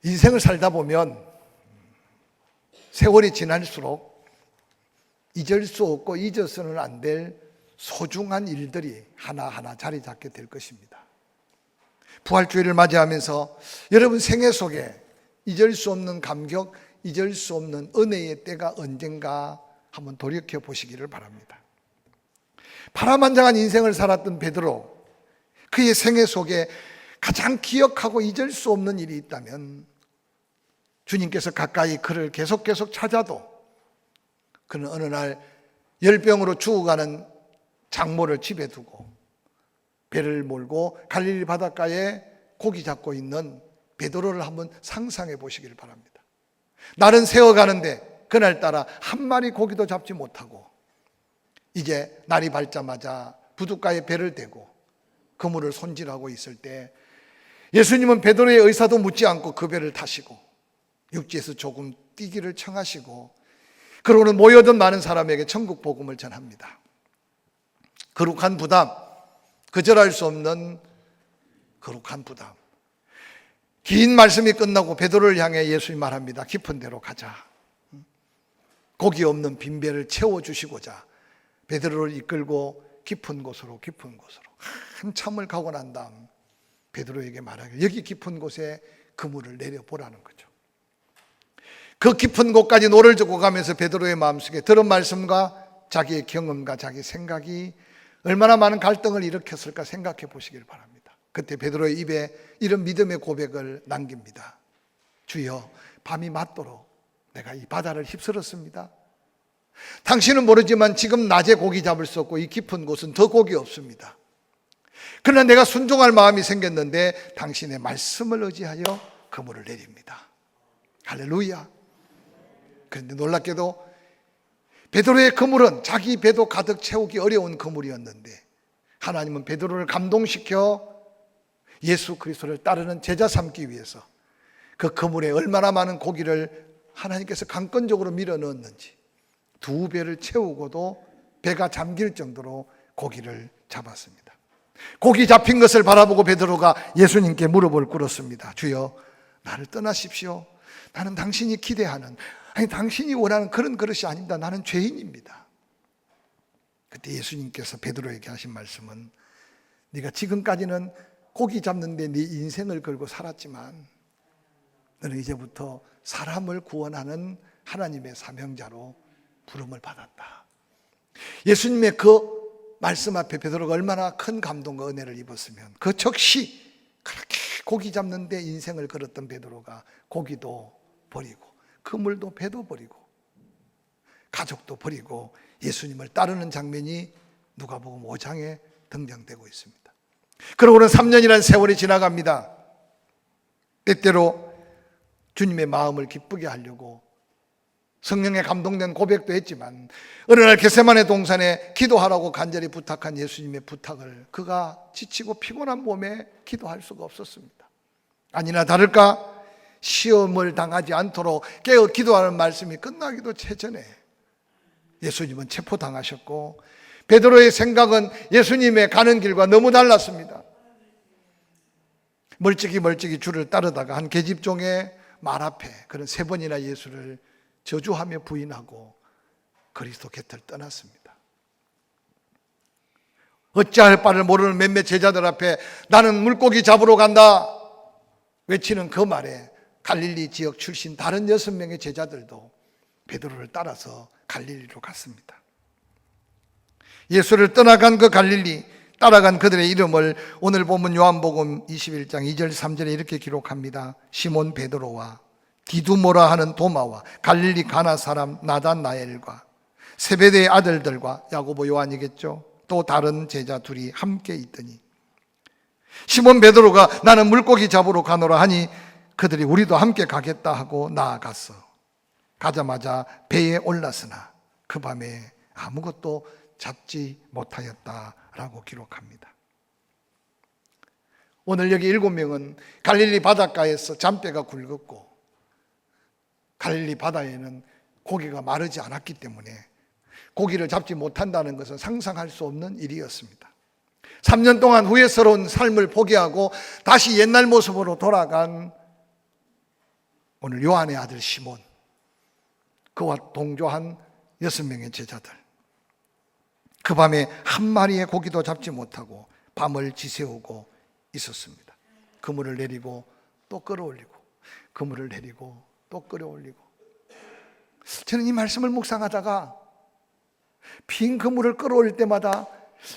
인생을 살다 보면 세월이 지날수록 잊을 수 없고 잊어서는 안 될 소중한 일들이 하나하나 자리 잡게 될 것입니다. 부활주일을 맞이하면서 여러분 생애 속에 잊을 수 없는 감격, 잊을 수 없는 은혜의 때가 언젠가 한번 돌이켜 보시기를 바랍니다. 파란만장한 인생을 살았던 베드로, 그의 생애 속에 가장 기억하고 잊을 수 없는 일이 있다면 주님께서 가까이 그를 계속 찾아도 그는 어느 날 열병으로 죽어가는 장모를 집에 두고 배를 몰고 갈릴리 바닷가에 고기 잡고 있는 베드로를 한번 상상해 보시기를 바랍니다. 날은 새어가는데 그날따라 한 마리 고기도 잡지 못하고 이제 날이 밝자마자 부둣가에 배를 대고 그물을 손질하고 있을 때 예수님은 베드로의 의사도 묻지 않고 그 배를 타시고 육지에서 조금 뛰기를 청하시고 그러고는 모여든 많은 사람에게 천국 복음을 전합니다. 거룩한 부담, 거절할 수 없는 거룩한 부담. 긴 말씀이 끝나고 베드로를 향해 예수님 말합니다. 깊은 데로 가자. 고기 없는 빈배를 채워주시고자 베드로를 이끌고 깊은 곳으로 한참을 가고 난 다음 베드로에게 말하길, 여기 깊은 곳에 그물을 내려보라는 거죠. 그 깊은 곳까지 노를 젓고 가면서 베드로의 마음속에 들은 말씀과 자기의 경험과 자기 생각이 얼마나 많은 갈등을 일으켰을까 생각해 보시길 바랍니다. 그때 베드로의 입에 이런 믿음의 고백을 남깁니다. 주여, 밤이 맞도록 내가 이 바다를 휩쓸었습니다. 당신은 모르지만 지금 낮에 고기 잡을 수 없고 이 깊은 곳은 더 고기 없습니다. 그러나 내가 순종할 마음이 생겼는데 당신의 말씀을 의지하여 그물을 내립니다. 할렐루야. 그런데 놀랍게도 베드로의 그물은 자기 배도 가득 채우기 어려운 그물이었는데 하나님은 베드로를 감동시켜 예수 그리스도를 따르는 제자 삼기 위해서 그 그물에 얼마나 많은 고기를 하나님께서 강권적으로 밀어 넣었는지 2배를 채우고도 배가 잠길 정도로 고기를 잡았습니다. 고기 잡힌 것을 바라보고 베드로가 예수님께 무릎을 꿇었습니다. 주여, 나를 떠나십시오. 나는 당신이 기대하는, 당신이 원하는 그런 그릇이 아닙니다. 나는 죄인입니다. 그때 예수님께서 베드로에게 하신 말씀은, 네가 지금까지는 고기 잡는데 네 인생을 걸고 살았지만 너는 이제부터 사람을 구원하는 하나님의 사명자로 부름을 받았다. 예수님의 그 말씀 앞에 베드로가 얼마나 큰 감동과 은혜를 입었으면 그 즉시 그렇게 고기 잡는데 인생을 걸었던 베드로가 고기도 버리고 그물도 배도 버리고 가족도 버리고 예수님을 따르는 장면이 누가복음 5장에 등장되고 있습니다. 그러고는 3년이라는 세월이 지나갑니다. 때때로 주님의 마음을 기쁘게 하려고 성령에 감동된 고백도 했지만 어느 날 겟세마네 동산에 기도하라고 간절히 부탁한 예수님의 부탁을 그가 지치고 피곤한 몸에 기도할 수가 없었습니다. 아니나 다를까 시험을 당하지 않도록 깨어 기도하는 말씀이 끝나기도 채전에 예수님은 체포당하셨고 베드로의 생각은 예수님의 가는 길과 너무 달랐습니다. 멀찍이 주를 따르다가 한 계집종의 말 앞에 그런 3번이나 예수를 저주하며 부인하고 그리스도 곁을 떠났습니다. 어찌할 바를 모르는 몇몇 제자들 앞에 나는 물고기 잡으러 간다 외치는 그 말에 갈릴리 지역 출신 다른 6명의 제자들도 베드로를 따라서 갈릴리로 갔습니다. 예수를 떠나간 그 갈릴리, 따라간 그들의 이름을 오늘 본문 요한복음 21장 2절 3절에 이렇게 기록합니다. 시몬 베드로와 디두모라 하는 도마와 갈릴리 가나 사람 나다나엘과 세베대의 아들들과 야고보 요한이겠죠. 또 다른 제자 둘이 함께 있더니 시몬 베드로가 나는 물고기 잡으러 가노라 하니 그들이 우리도 함께 가겠다 하고 나아갔어. 가자마자 배에 올랐으나 그 밤에 아무것도 잡지 못하였다라고 기록합니다. 오늘 여기 7명은 갈릴리 바닷가에서 잠배가 굵었고 갈릴리 바다에는 고기가 마르지 않았기 때문에 고기를 잡지 못한다는 것은 상상할 수 없는 일이었습니다. 3년 동안 후회스러운 삶을 포기하고 다시 옛날 모습으로 돌아간 오늘 요한의 아들 시몬, 그와 동조한 6명의 제자들, 그 밤에 한 마리의 고기도 잡지 못하고 밤을 지새우고 있었습니다. 그물을 내리고 또 끌어올리고, 그물을 내리고 또 끌어올리고. 저는 이 말씀을 묵상하다가 빈 그물을 끌어올릴 때마다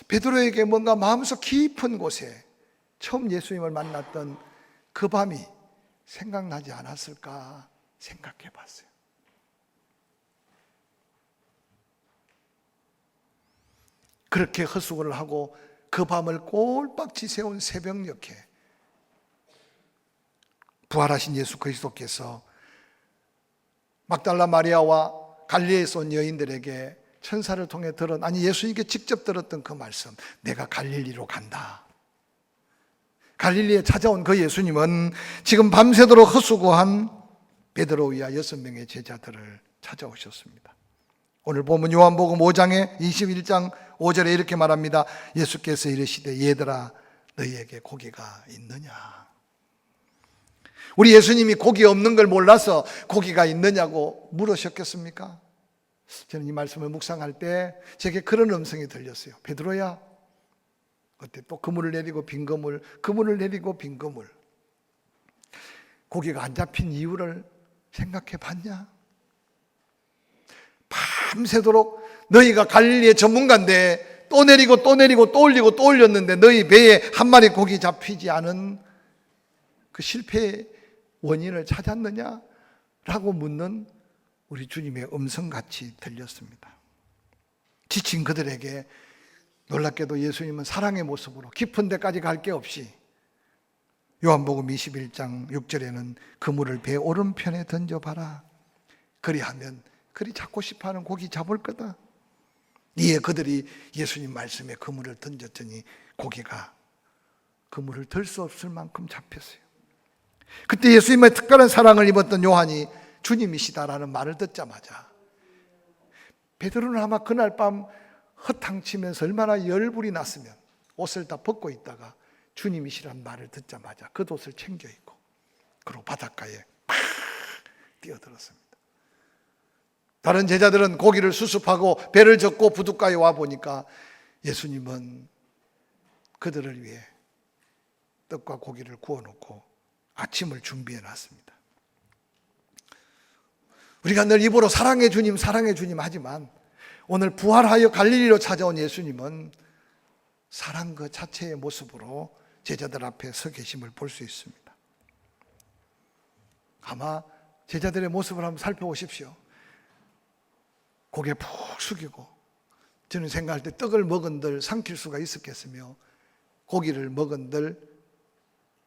베드로에게 뭔가 마음속 깊은 곳에 처음 예수님을 만났던 그 밤이 생각나지 않았을까 생각해 봤어요. 그렇게 헛수고를 하고 그 밤을 꼴박지 세운 새벽녘에 부활하신 예수 그리스도께서 막달라 마리아와 갈릴리에서 온 여인들에게 천사를 통해 예수님께 직접 들었던 그 말씀, 내가 갈릴리로 간다. 갈릴리에 찾아온 그 예수님은 지금 밤새도록 헛수고한 베드로와 6명의 제자들을 찾아오셨습니다. 오늘 보면 요한복음 5장에 21장 5절에 이렇게 말합니다. 예수께서 이르시되 얘들아 너희에게 고기가 있느냐. 우리 예수님이 고기 없는 걸 몰라서 고기가 있느냐고 물으셨겠습니까? 저는 이 말씀을 묵상할 때 제게 그런 음성이 들렸어요. 베드로야, 그때 또 그물을 내리고 빈 그물, 그물을 내리고 빈 그물. 고기가 안 잡힌 이유를 생각해 봤냐? 밤새도록 너희가 갈릴리의 전문가인데 또 내리고 또 내리고 또 올리고 또 올렸는데 너희 배에 한 마리 고기 잡히지 않은 그 실패의 원인을 찾았느냐? 라고 묻는 우리 주님의 음성같이 들렸습니다. 지친 그들에게 놀랍게도 예수님은 사랑의 모습으로 깊은 데까지 갈 게 없이 요한복음 21장 6절에는 그물을 배 오른편에 던져봐라. 그리하면 그리 잡고 싶어하는 고기 잡을 거다. 이에 그들이 예수님 말씀에 그물을 던졌더니 고기가 그물을 들 수 없을 만큼 잡혔어요. 그때 예수님의 특별한 사랑을 입었던 요한이 주님이시다라는 말을 듣자마자 베드로는 아마 그날 밤 허탕치면서 얼마나 열불이 났으면 옷을 다 벗고 있다가 주님이시란 말을 듣자마자 그 옷을 챙겨 입고 그리고 바닷가에 팍 뛰어들었습니다. 다른 제자들은 고기를 수습하고 배를 젓고 부둣가에 와 보니까 예수님은 그들을 위해 떡과 고기를 구워놓고 아침을 준비해 놨습니다. 우리가 늘 입으로 사랑의 주님 하지만 오늘 부활하여 갈릴리로 찾아온 예수님은 사랑 그 자체의 모습으로 제자들 앞에 서 계심을 볼 수 있습니다. 아마 제자들의 모습을 한번 살펴보십시오. 고개 푹 숙이고, 저는 생각할 때 떡을 먹은들 삼킬 수가 있었겠으며 고기를 먹은들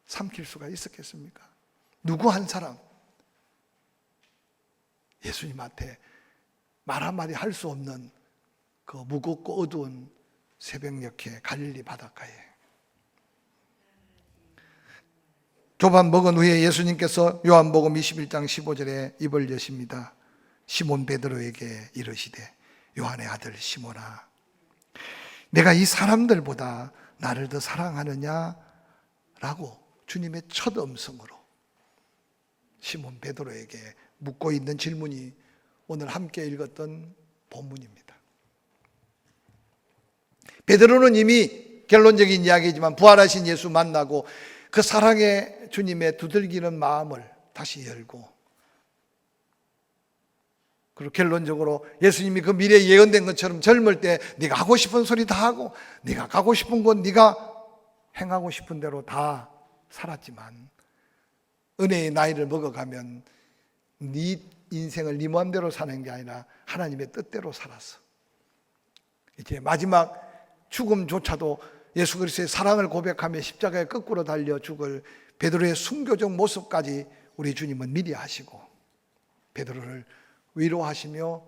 삼킬 수가 있었겠습니까? 누구 한 사람 예수님한테 말 한마디 할 수 없는 그 무겁고 어두운 새벽녘에 갈릴리 바닷가에 조반 먹은 후에 예수님께서 요한복음 21장 15절에 입을 여십니다. 시몬 베드로에게 이르시되 요한의 아들 시몬아, 내가 이 사람들보다 나를 더 사랑하느냐? 라고 주님의 첫 음성으로 시몬 베드로에게 묻고 있는 질문이 오늘 함께 읽었던 본문입니다. 베드로는 이미 결론적인 이야기지만 부활하신 예수 만나고 그 사랑의 주님의 두들기는 마음을 다시 열고, 그리고 결론적으로 예수님이 그 미래에 예언된 것처럼 젊을 때 네가 하고 싶은 소리 다 하고 네가 가고 싶은 곳 네가 행하고 싶은 대로 다 살았지만 은혜의 나이를 먹어가면 네 인생을 네 마음대로 사는 게 아니라 하나님의 뜻대로 살았어. 이제 마지막 죽음조차도 예수 그리스도의 사랑을 고백하며 십자가에 거꾸로 달려 죽을 베드로의 순교적 모습까지 우리 주님은 미리 하시고 베드로를 위로하시며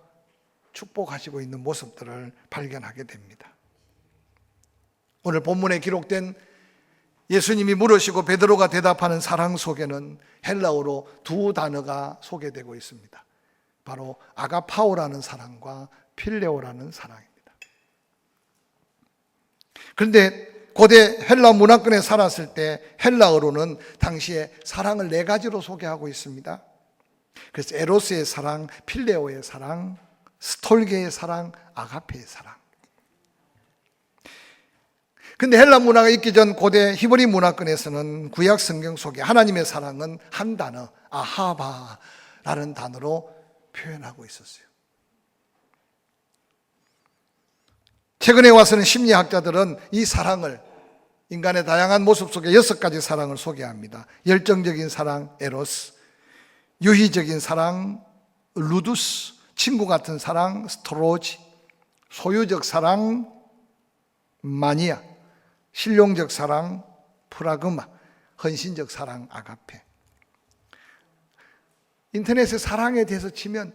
축복하시고 있는 모습들을 발견하게 됩니다. 오늘 본문에 기록된 예수님이 물으시고 베드로가 대답하는 사랑 속에는 헬라어로 두 단어가 소개되고 있습니다. 바로 아가파오라는 사랑과 필레오라는 사랑입니다. 그런데 고대 헬라 문화권에 살았을 때 헬라어로는 당시에 사랑을 네 가지로 소개하고 있습니다. 그래서 에로스의 사랑, 필레오의 사랑, 스톨게의 사랑, 아가페의 사랑. 근데 헬라 문화가 있기 전 고대 히브리 문화권에서는 구약 성경 속에 하나님의 사랑은 한 단어, 아하바라는 단어로 표현하고 있었어요. 최근에 와서는 심리학자들은 이 사랑을 인간의 다양한 모습 속에 6가지 사랑을 소개합니다. 열정적인 사랑, 에로스, 유희적인 사랑, 루두스, 친구 같은 사랑, 스토로지, 소유적 사랑, 마니아, 실용적 사랑, 프라그마, 헌신적 사랑, 아가페. 인터넷에 사랑에 대해서 치면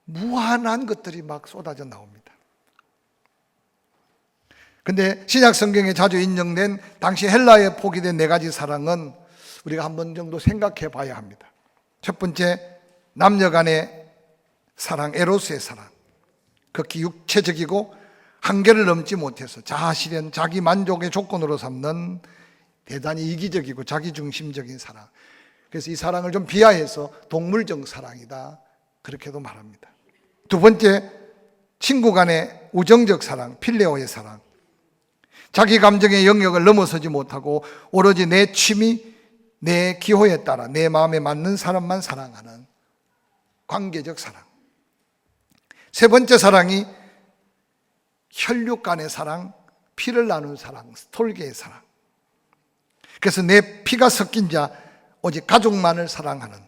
무한한 것들이 막 쏟아져 나옵니다. 근데 신약 성경에 자주 인용된 당시 헬라에 포기된 4가지 사랑은 우리가 한 번 정도 생각해 봐야 합니다. 첫 번째, 남녀 간의 사랑, 에로스의 사랑. 극히 육체적이고 한계를 넘지 못해서 자아실현, 자기 만족의 조건으로 삼는 대단히 이기적이고 자기중심적인 사랑. 그래서 이 사랑을 좀 비하해서 동물적 사랑이다, 그렇게도 말합니다. 두 번째, 친구 간의 우정적 사랑, 필레오의 사랑. 자기 감정의 영역을 넘어서지 못하고 오로지 내 취미, 내 기호에 따라 내 마음에 맞는 사람만 사랑하는 관계적 사랑. 세 번째 사랑이 혈육 간의 사랑, 피를 나눈 사랑, 스톨게의 사랑. 그래서 내 피가 섞인 자, 오직 가족만을 사랑하는.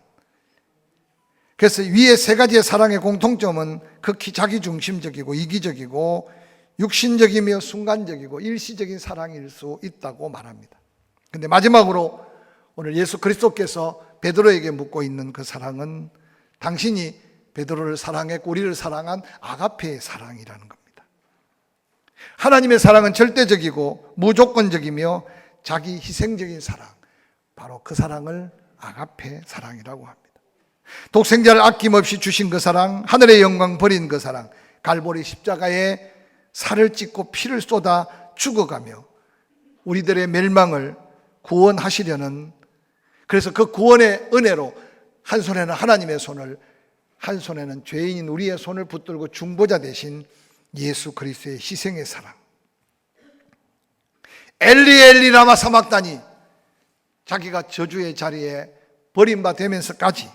그래서 위에 3가지의 사랑의 공통점은 극히 자기중심적이고 이기적이고 육신적이며 순간적이고 일시적인 사랑일 수 있다고 말합니다. 그런데 마지막으로 오늘 예수 그리스도께서 베드로에게 묻고 있는 그 사랑은 당신이 베드로를 사랑했고 우리를 사랑한 아가페의 사랑이라는 겁니다. 하나님의 사랑은 절대적이고 무조건적이며 자기 희생적인 사랑, 바로 그 사랑을 아가페 사랑이라고 합니다. 독생자를 아낌없이 주신 그 사랑, 하늘의 영광 버린 그 사랑, 갈보리 십자가에 살을 찢고 피를 쏟아 죽어가며 우리들의 멸망을 구원하시려는, 그래서 그 구원의 은혜로 한 손에는 하나님의 손을, 한 손에는 죄인인 우리의 손을 붙들고 중보자 되신 예수 그리스도의 희생의 사랑. 엘리 엘리 라마 사막다니, 자기가 저주의 자리에 버림받으면서까지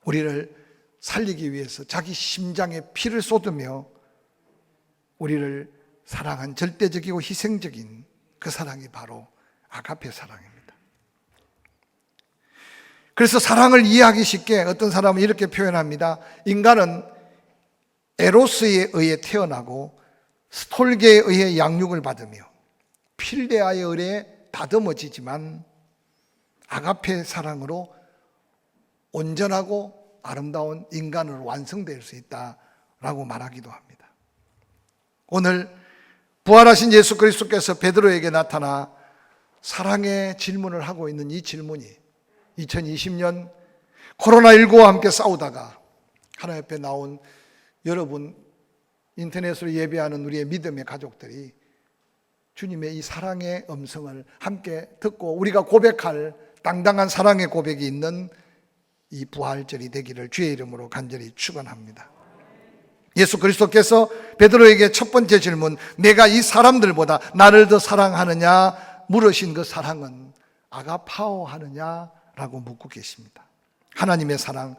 우리를 살리기 위해서 자기 심장에 피를 쏟으며 우리를 사랑한 절대적이고 희생적인 그 사랑이 바로 아가페 사랑입니다. 그래서 사랑을 이해하기 쉽게 어떤 사람은 이렇게 표현합니다. 인간은 에로스에 의해 태어나고 스톨게에 의해 양육을 받으며 필레아에 의해 다듬어지지만 아가페 사랑으로 온전하고 아름다운 인간으로 완성될 수 있다라고 말하기도 합니다. 오늘 부활하신 예수 그리스도께서 베드로에게 나타나 사랑의 질문을 하고 있는 이 질문이 2020년 코로나19와 함께 싸우다가 하나님 앞에 나온 여러분, 인터넷으로 예배하는 우리의 믿음의 가족들이 주님의 이 사랑의 음성을 함께 듣고 우리가 고백할 당당한 사랑의 고백이 있는 이 부활절이 되기를 주의 이름으로 간절히 축원합니다. 예수 그리스도께서 베드로에게 첫 번째 질문, 내가 이 사람들보다 나를 더 사랑하느냐 물으신 그 사랑은 아가파오 하느냐라고 묻고 계십니다. 하나님의 사랑,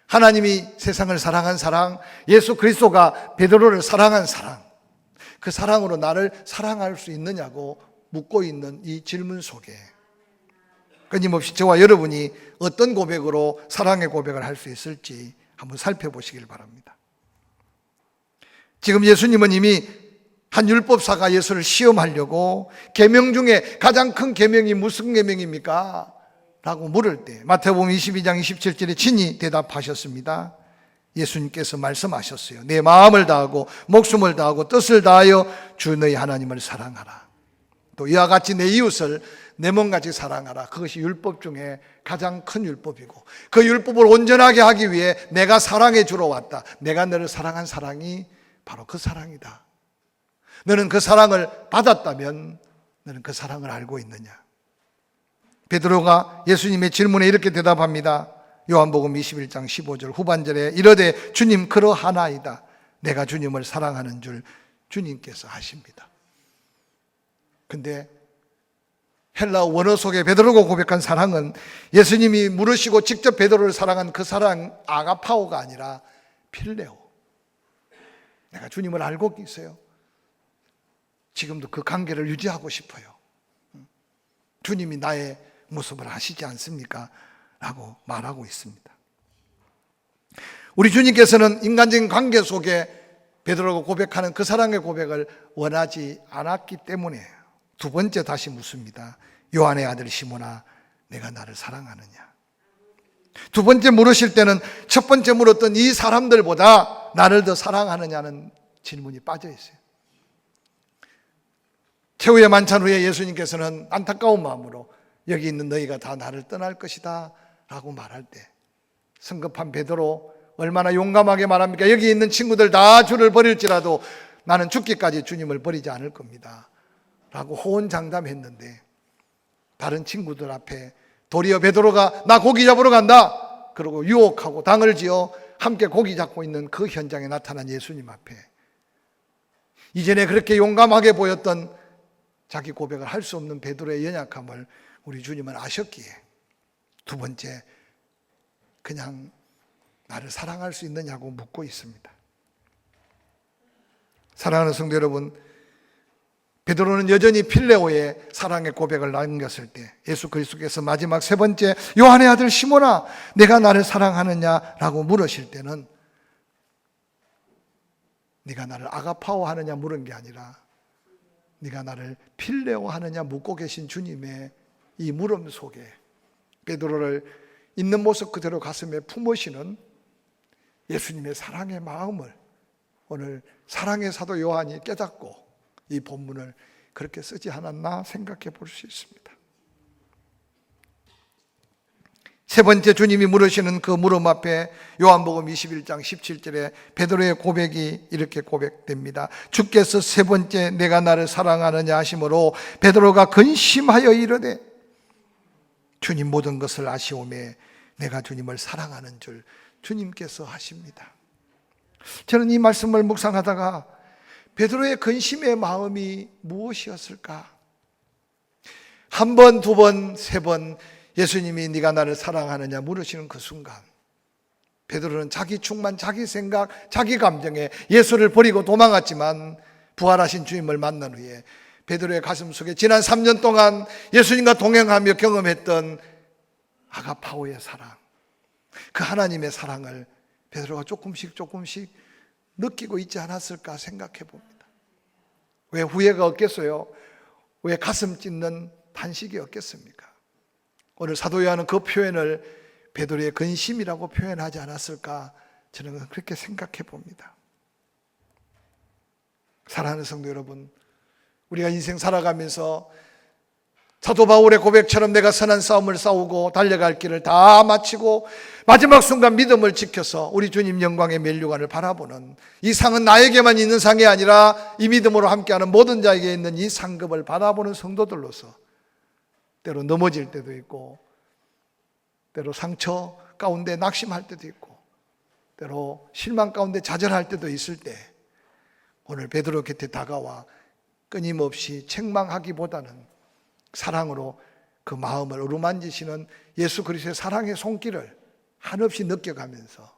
하나님이 세상을 사랑한 사랑, 예수 그리스도가 베드로를 사랑한 사랑, 그 사랑으로 나를 사랑할 수 있느냐고 묻고 있는 이 질문 속에 끊임없이 저와 여러분이 어떤 고백으로 사랑의 고백을 할 수 있을지 한번 살펴보시길 바랍니다. 지금 예수님은 이미 한 율법사가 예수를 시험하려고 계명 중에 가장 큰 계명이 무슨 계명입니까? 라고 물을 때 마태복음 22장 27절에 친히 대답하셨습니다. 예수님께서 말씀하셨어요. 내 마음을 다하고 목숨을 다하고 뜻을 다하여 주 너희 하나님을 사랑하라. 또 이와 같이 내 이웃을 내 몸같이 사랑하라. 그것이 율법 중에 가장 큰 율법이고 그 율법을 온전하게 하기 위해 내가 사랑해 주러 왔다. 내가 너를 사랑한 사랑이 바로 그 사랑이다. 너는 그 사랑을 받았다면 너는 그 사랑을 알고 있느냐? 베드로가 예수님의 질문에 이렇게 대답합니다. 요한복음 21장 15절 후반절에 이르되 주님 그러하나이다. 내가 주님을 사랑하는 줄 주님께서 아십니다. 근데 헬라 원어 속에 베드로가 고백한 사랑은 예수님이 물으시고 직접 베드로를 사랑한 그 사랑 아가파오가 아니라 필레오. 내가 주님을 알고 있어요. 지금도 그 관계를 유지하고 싶어요. 주님이 나의 모습을 아시지 않습니까? 라고 말하고 있습니다. 우리 주님께서는 인간적인 관계 속에 베드로가 고백하는 그 사랑의 고백을 원하지 않았기 때문에 두 번째 다시 묻습니다. 요한의 아들 시몬아, 내가 나를 사랑하느냐? 두 번째 물으실 때는 첫 번째 물었던 이 사람들보다 나를 더 사랑하느냐는 질문이 빠져 있어요. 최후의 만찬 후에 예수님께서는 안타까운 마음으로 여기 있는 너희가 다 나를 떠날 것이다 라고 말할 때 성급한 베드로 얼마나 용감하게 말합니까? 여기 있는 친구들 다 주를 버릴지라도 나는 죽기까지 주님을 버리지 않을 겁니다 라고 호언장담했는데 다른 친구들 앞에 도리어 베드로가 나 고기 잡으러 간다 그러고 유혹하고 당을 지어 함께 고기 잡고 있는 그 현장에 나타난 예수님 앞에 이전에 그렇게 용감하게 보였던 자기 고백을 할 수 없는 베드로의 연약함을 우리 주님은 아셨기에 두 번째 그냥 나를 사랑할 수 있느냐고 묻고 있습니다. 사랑하는 성도 여러분, 베드로는 여전히 필레오의 사랑의 고백을 남겼을 때 예수 그리스도께서 마지막 세 번째 요한의 아들 시몬아 내가 나를 사랑하느냐라고 물으실 때는 네가 나를 아가파오 하느냐 물은 게 아니라 네가 나를 필레오 하느냐 묻고 계신 주님의 이 물음 속에 베드로를 있는 모습 그대로 가슴에 품으시는 예수님의 사랑의 마음을 오늘 사랑의 사도 요한이 깨닫고 이 본문을 그렇게 쓰지 않았나 생각해 볼 수 있습니다. 세 번째 주님이 물으시는 그 물음 앞에 요한복음 21장 17절에 베드로의 고백이 이렇게 고백됩니다. 주께서 세 번째 내가 나를 사랑하느냐 하심으로 베드로가 근심하여 이르되 주님 모든 것을 아시오매 내가 주님을 사랑하는 줄 주님께서 하십니다. 저는 이 말씀을 묵상하다가 베드로의 근심의 마음이 무엇이었을까? 한 번, 두 번, 세 번 예수님이 네가 나를 사랑하느냐 물으시는 그 순간 베드로는 자기 충만, 자기 생각, 자기 감정에 예수를 버리고 도망갔지만 부활하신 주님을 만난 후에 베드로의 가슴 속에 지난 3년 동안 예수님과 동행하며 경험했던 아가파오의 사랑, 그 하나님의 사랑을 베드로가 조금씩 느끼고 있지 않았을까 생각해 봅니다. 왜 후회가 없겠어요? 왜 가슴 찢는 탄식이 없겠습니까? 오늘 사도 요한은 그 표현을 베드로의 근심이라고 표현하지 않았을까 저는 그렇게 생각해 봅니다. 사랑하는 성도 여러분, 우리가 인생 살아가면서 사도 바울의 고백처럼 내가 선한 싸움을 싸우고 달려갈 길을 다 마치고 마지막 순간 믿음을 지켜서 우리 주님 영광의 면류관을 바라보는 이 상은 나에게만 있는 상이 아니라 이 믿음으로 함께하는 모든 자에게 있는 이 상급을 바라보는 성도들로서 때로 넘어질 때도 있고 때로 상처 가운데 낙심할 때도 있고 때로 실망 가운데 좌절할 때도 있을 때 오늘 베드로 곁에 다가와 끊임없이 책망하기보다는 사랑으로 그 마음을 어루만지시는 예수 그리스도의 사랑의 손길을 한없이 느껴가면서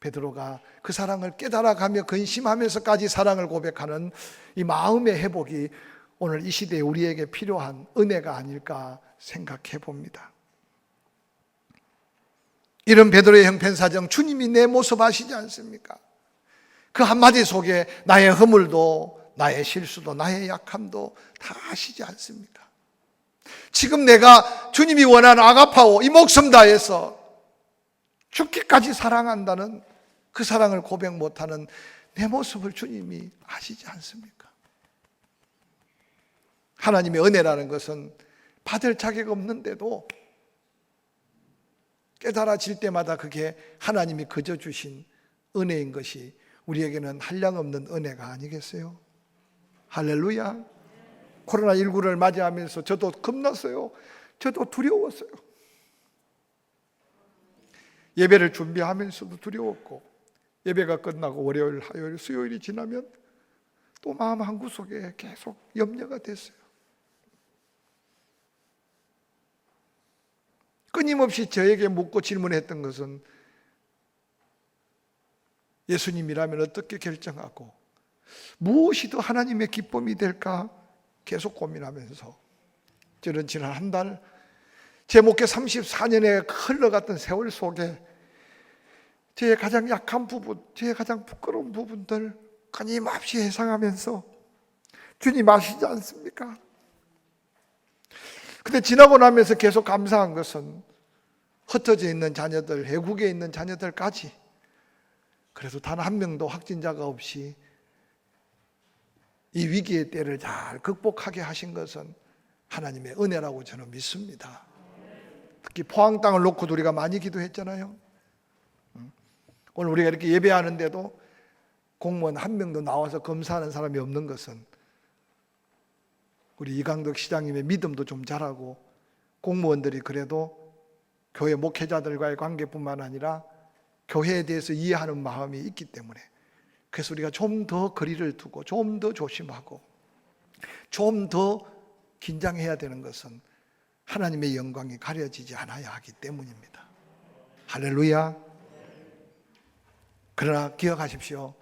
베드로가 그 사랑을 깨달아가며 근심하면서까지 사랑을 고백하는 이 마음의 회복이 오늘 이 시대에 우리에게 필요한 은혜가 아닐까 생각해 봅니다. 이런 베드로의 형편사정 주님이 내 모습 아시지 않습니까? 그 한마디 속에 나의 허물도 나의 실수도 나의 약함도 다 아시지 않습니까? 지금 내가 주님이 원하는 아가파오 이 목숨 다해서 죽기까지 사랑한다는 그 사랑을 고백 못하는 내 모습을 주님이 아시지 않습니까? 하나님의 은혜라는 것은 받을 자격 없는데도 깨달아질 때마다 그게 하나님이 그저 주신 은혜인 것이 우리에게는 한량없는 은혜가 아니겠어요? 할렐루야. 코로나19를 맞이하면서 저도 겁났어요. 저도 두려웠어요. 예배를 준비하면서도 두려웠고, 예배가 끝나고 월요일, 화요일, 수요일이 지나면 또 마음 한구석에 계속 염려가 됐어요. 끊임없이 저에게 묻고 질문했던 것은 예수님이라면 어떻게 결정하고 무엇이 더 하나님의 기쁨이 될까 계속 고민하면서 저는 지난 한 달 제 목회 34년에 흘러갔던 세월 속에 제 가장 약한 부분, 제 가장 부끄러운 부분들 끊임없이 회상하면서 주님 아시지 않습니까? 근데 지나고 나면서 계속 감사한 것은 흩어져 있는 자녀들, 외국에 있는 자녀들까지 그래도 단 한 명도 확진자가 없이 이 위기의 때를 잘 극복하게 하신 것은 하나님의 은혜라고 저는 믿습니다. 특히 포항 땅을 놓고도 우리가 많이 기도했잖아요. 오늘 우리가 이렇게 예배하는데도 공무원 한 명도 나와서 검사하는 사람이 없는 것은 우리 이강덕 시장님의 믿음도 좀 자라고 공무원들이 그래도 교회 목회자들과의 관계뿐만 아니라 교회에 대해서 이해하는 마음이 있기 때문에, 그래서 우리가 좀 더 거리를 두고 좀 더 조심하고 좀 더 긴장해야 되는 것은 하나님의 영광이 가려지지 않아야 하기 때문입니다. 할렐루야. 그러나 기억하십시오.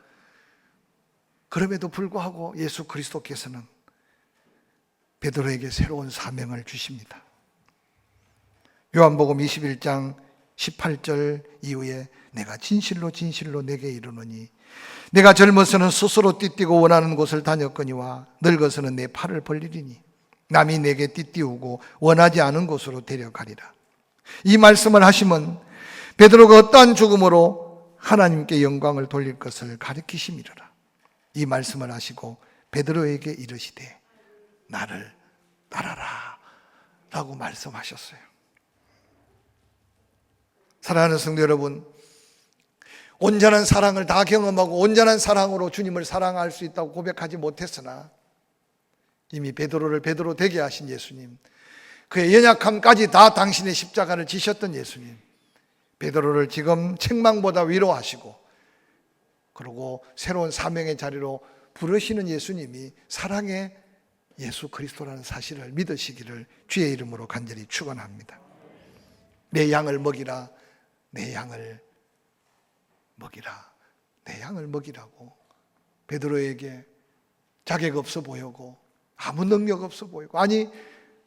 그럼에도 불구하고 예수 그리스도께서는 베드로에게 새로운 사명을 주십니다. 요한복음 21장 18절 이후에 내가 진실로 진실로 내게 이르노니 내가 젊어서는 스스로 띠띠고 원하는 곳을 다녔거니와 늙어서는 내 팔을 벌리리니 남이 내게 띠띠우고 원하지 않은 곳으로 데려가리라. 이 말씀을 하시면 베드로가 어떠한 죽음으로 하나님께 영광을 돌릴 것을 가르치심이라. 이 말씀을 하시고 베드로에게 이르시되 나를 따라라 라고 말씀하셨어요. 사랑하는 성도 여러분, 온전한 사랑을 다 경험하고 온전한 사랑으로 주님을 사랑할 수 있다고 고백하지 못했으나 이미 베드로를 베드로 되게 하신 예수님, 그의 연약함까지 다 당신의 십자가를 지셨던 예수님, 베드로를 지금 책망보다 위로하시고 그리고 새로운 사명의 자리로 부르시는 예수님이 사랑의 예수 그리스도라는 사실을 믿으시기를 주의 이름으로 간절히 축원합니다. 내 양을 먹이라, 내 양을 먹이라, 내 양을 먹이라고 베드로에게 자격 없어 보이고 아무 능력 없어 보이고, 아니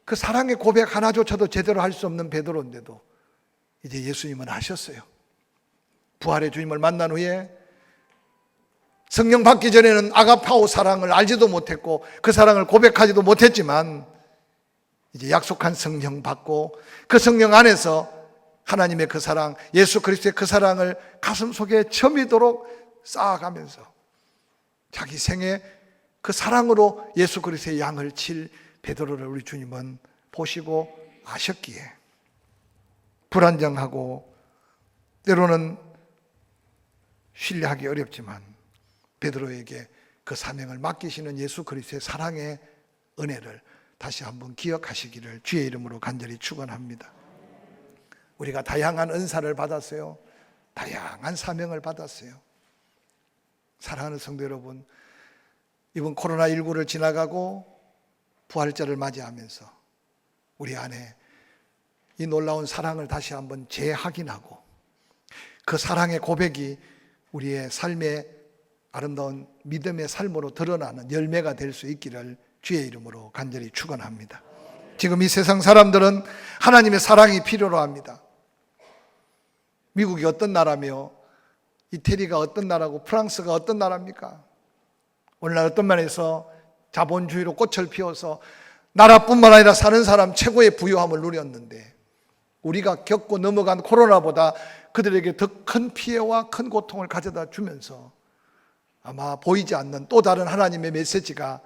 그 사랑의 고백 하나조차도 제대로 할 수 없는 베드로인데도 이제 예수님은 하셨어요. 부활의 주님을 만난 후에 성령 받기 전에는 아가파오 사랑을 알지도 못했고 그 사랑을 고백하지도 못했지만 이제 약속한 성령 받고 그 성령 안에서 하나님의 그 사랑, 예수 그리스도의 그 사랑을 가슴속에 처미도록 쌓아가면서 자기 생에 그 사랑으로 예수 그리스도의 양을 칠 베드로를 우리 주님은 보시고 아셨기에 불안정하고 때로는 신뢰하기 어렵지만 베드로에게 그 사명을 맡기시는 예수 그리스도의 사랑의 은혜를 다시 한번 기억하시기를 주의 이름으로 간절히 축원합니다. 우리가 다양한 은사를 받았어요. 다양한 사명을 받았어요. 사랑하는 성도 여러분, 이번 코로나19를 지나가고 부활절을 맞이하면서 우리 안에 이 놀라운 사랑을 다시 한번 재확인하고 그 사랑의 고백이 우리의 삶의 아름다운 믿음의 삶으로 드러나는 열매가 될 수 있기를 주의 이름으로 간절히 축원합니다. 지금 이 세상 사람들은 하나님의 사랑이 필요로 합니다. 미국이 어떤 나라며 이태리가 어떤 나라고 프랑스가 어떤 나라입니까? 오늘날 어떤 면에서 자본주의로 꽃을 피워서 나라뿐만 아니라 사는 사람 최고의 부유함을 누렸는데 우리가 겪고 넘어간 코로나보다 그들에게 더 큰 피해와 큰 고통을 가져다 주면서 아마 보이지 않는 또 다른 하나님의 메시지가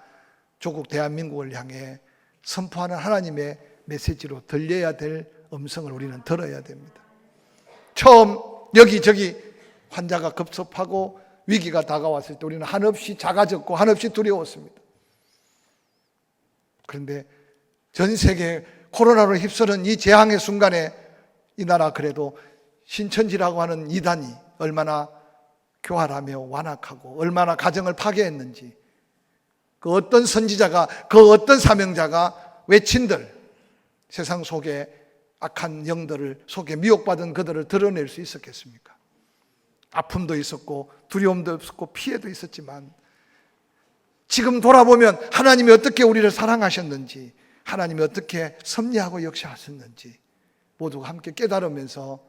조국 대한민국을 향해 선포하는 하나님의 메시지로 들려야 될 음성을 우리는 들어야 됩니다. 처음 여기저기 환자가 급습하고 위기가 다가왔을 때 우리는 한없이 작아졌고 한없이 두려웠습니다. 그런데 전 세계 코로나로 휩쓰는 이 재앙의 순간에 이 나라 그래도 신천지라고 하는 이단이 얼마나 교활하며 완악하고 얼마나 가정을 파괴했는지, 그 어떤 선지자가, 그 어떤 사명자가 외친들 세상 속에 악한 영들을 속에 미혹받은 그들을 드러낼 수 있었겠습니까? 아픔도 있었고 두려움도 없었고 피해도 있었지만 지금 돌아보면 하나님이 어떻게 우리를 사랑하셨는지, 하나님이 어떻게 섭리하고 역사하셨는지 모두가 함께 깨달으면서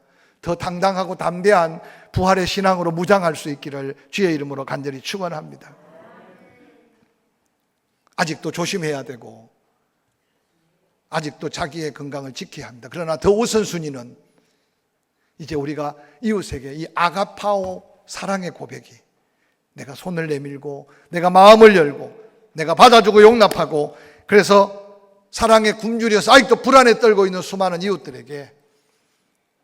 더 당당하고 담대한 부활의 신앙으로 무장할 수 있기를 주의 이름으로 간절히 축원합니다. 아직도 조심해야 되고 아직도 자기의 건강을 지켜야 합니다. 그러나 더 우선순위는 이제 우리가 이웃에게 이 아가파오 사랑의 고백이, 내가 손을 내밀고 내가 마음을 열고 내가 받아주고 용납하고, 그래서 사랑의 굶주려서 아직도 불안에 떨고 있는 수많은 이웃들에게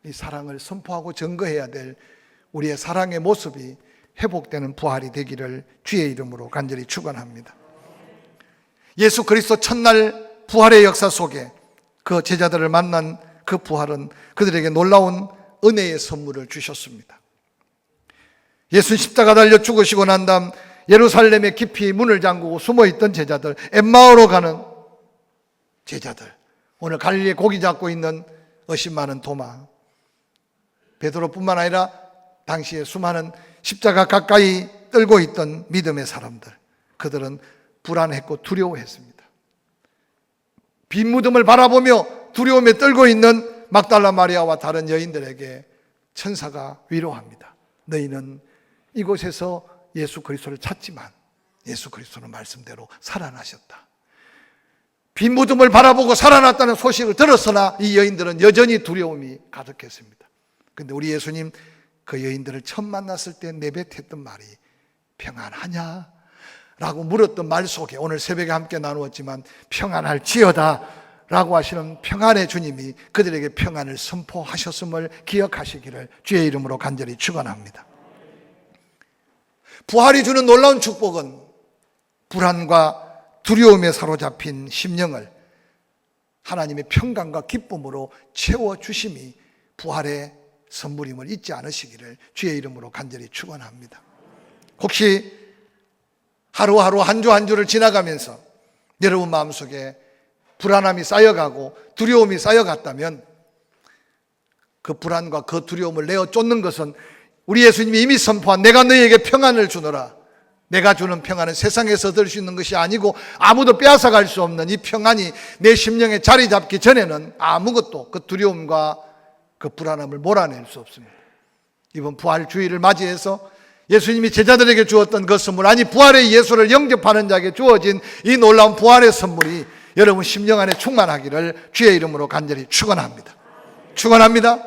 이 사랑을 선포하고 증거해야 될 우리의 사랑의 모습이 회복되는 부활이 되기를 주의 이름으로 간절히 축원합니다. 예수 그리스도 첫날 부활의 역사 속에 그 제자들을 만난 그 부활은 그들에게 놀라운 은혜의 선물을 주셨습니다. 예수 십자가 달려 죽으시고 난 다음 예루살렘에 깊이 문을 잠그고 숨어있던 제자들, 엠마오로 가는 제자들, 오늘 갈릴리에 고기 잡고 있는 의심 많은 도마, 베드로뿐만 아니라 당시에 수많은 십자가 가까이 떨고 있던 믿음의 사람들, 그들은 불안했고 두려워했습니다. 빈 무덤을 바라보며 두려움에 떨고 있는 막달라 마리아와 다른 여인들에게 천사가 위로합니다. 너희는 이곳에서 예수 그리스도를 찾지만 예수 그리스도는 말씀대로 살아나셨다. 빈 무덤을 바라보고 살아났다는 소식을 들었으나 이 여인들은 여전히 두려움이 가득했습니다. 그런데 우리 예수님 그 여인들을 처음 만났을 때 내뱉었던 말이 평안하냐? 라고 물었던 말 속에 오늘 새벽에 함께 나누었지만 평안할지어다 라고 하시는 평안의 주님이 그들에게 평안을 선포하셨음을 기억하시기를 주의 이름으로 간절히 축원합니다. 부활이 주는 놀라운 축복은 불안과 두려움에 사로잡힌 심령을 하나님의 평강과 기쁨으로 채워주심이 부활의 선물임을 잊지 않으시기를 주의 이름으로 간절히 축원합니다. 혹시 하루하루 한 주 한 주를 지나가면서 여러분 마음속에 불안함이 쌓여가고 두려움이 쌓여갔다면 그 불안과 그 두려움을 내어 쫓는 것은 우리 예수님이 이미 선포한 내가 너희에게 평안을 주노라, 내가 주는 평안은 세상에서 얻을 수 있는 것이 아니고 아무도 빼앗아갈 수 없는 이 평안이 내 심령에 자리 잡기 전에는 아무것도 그 두려움과 그 불안함을 몰아낼 수 없습니다. 이번 부활 주일을 맞이해서 예수님이 제자들에게 주었던 그 선물, 아니 부활의 예수를 영접하는 자에게 주어진 이 놀라운 부활의 선물이 여러분 심령 안에 충만하기를 주의 이름으로 간절히 축원합니다. 축원합니다.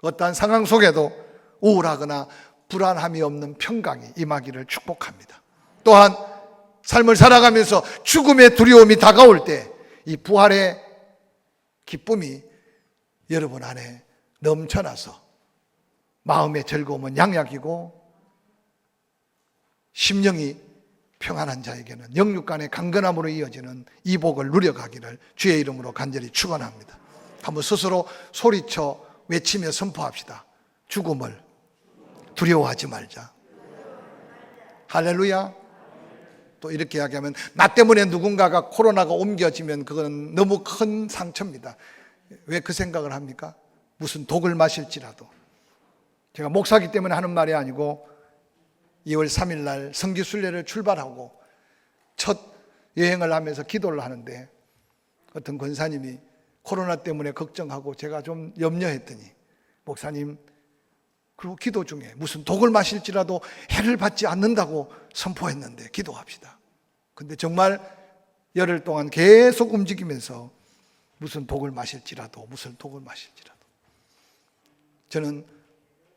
어떠한 상황 속에도 우울하거나 불안함이 없는 평강이 임하기를 축복합니다. 또한 삶을 살아가면서 죽음의 두려움이 다가올 때 이 부활의 기쁨이 여러분 안에 넘쳐나서 마음의 즐거움은 양약이고 심령이 평안한 자에게는 영육간의 강건함으로 이어지는 이 복을 누려가기를 주의 이름으로 간절히 축원합니다. 한번 스스로 소리쳐 외치며 선포합시다. 죽음을 두려워하지 말자. 할렐루야. 또 이렇게 이야기하면 나 때문에 누군가가 코로나가 옮겨지면 그건 너무 큰 상처입니다. 왜 그 생각을 합니까? 무슨 독을 마실지라도. 제가 목사기 때문에 하는 말이 아니고 2월 3일 날 성지순례를 출발하고 첫 여행을 하면서 기도를 하는데 어떤 권사님이 코로나 때문에 걱정하고 제가 좀 염려했더니 목사님, 그리고 기도 중에 무슨 독을 마실지라도 해를 받지 않는다고 선포했는데 기도합시다. 근데 정말 열흘 동안 계속 움직이면서 무슨 독을 마실지라도 저는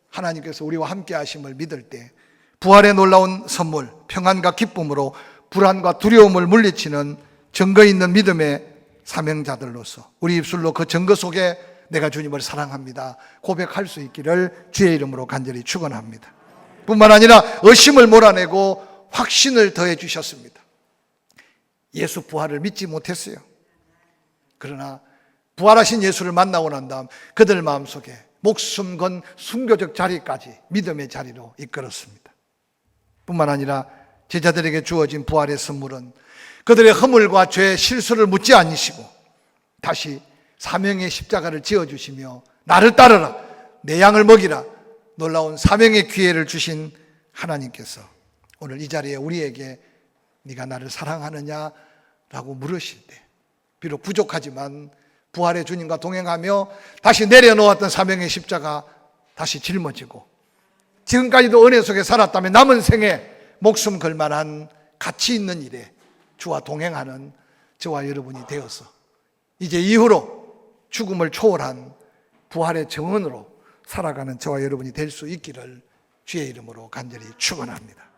하나님께서 우리와 함께 하심을 믿을 때 부활의 놀라운 선물, 평안과 기쁨으로 불안과 두려움을 물리치는 증거 있는 믿음의 사명자들로서 우리 입술로 그 증거 속에 내가 주님을 사랑합니다 고백할 수 있기를 주의 이름으로 간절히 축원합니다. 뿐만 아니라 의심을 몰아내고 확신을 더해 주셨습니다. 예수 부활을 믿지 못했어요. 그러나 부활하신 예수를 만나고 난 다음 그들 마음속에 목숨 건 순교적 자리까지 믿음의 자리로 이끌었습니다. 뿐만 아니라 제자들에게 주어진 부활의 선물은 그들의 허물과 죄, 실수를 묻지 않으시고 다시 사명의 십자가를 지어주시며 나를 따르라, 내 양을 먹이라, 놀라운 사명의 기회를 주신 하나님께서 오늘 이 자리에 우리에게 네가 나를 사랑하느냐 라고 물으실 때 비록 부족하지만 부활의 주님과 동행하며 다시 내려놓았던 사명의 십자가 다시 짊어지고 지금까지도 은혜 속에 살았다면 남은 생에 목숨 걸 만한 가치 있는 일에 주와 동행하는 저와 여러분이 되어서 이제 이후로 죽음을 초월한 부활의 정언으로 살아가는 저와 여러분이 될 수 있기를 주의 이름으로 간절히 축원합니다.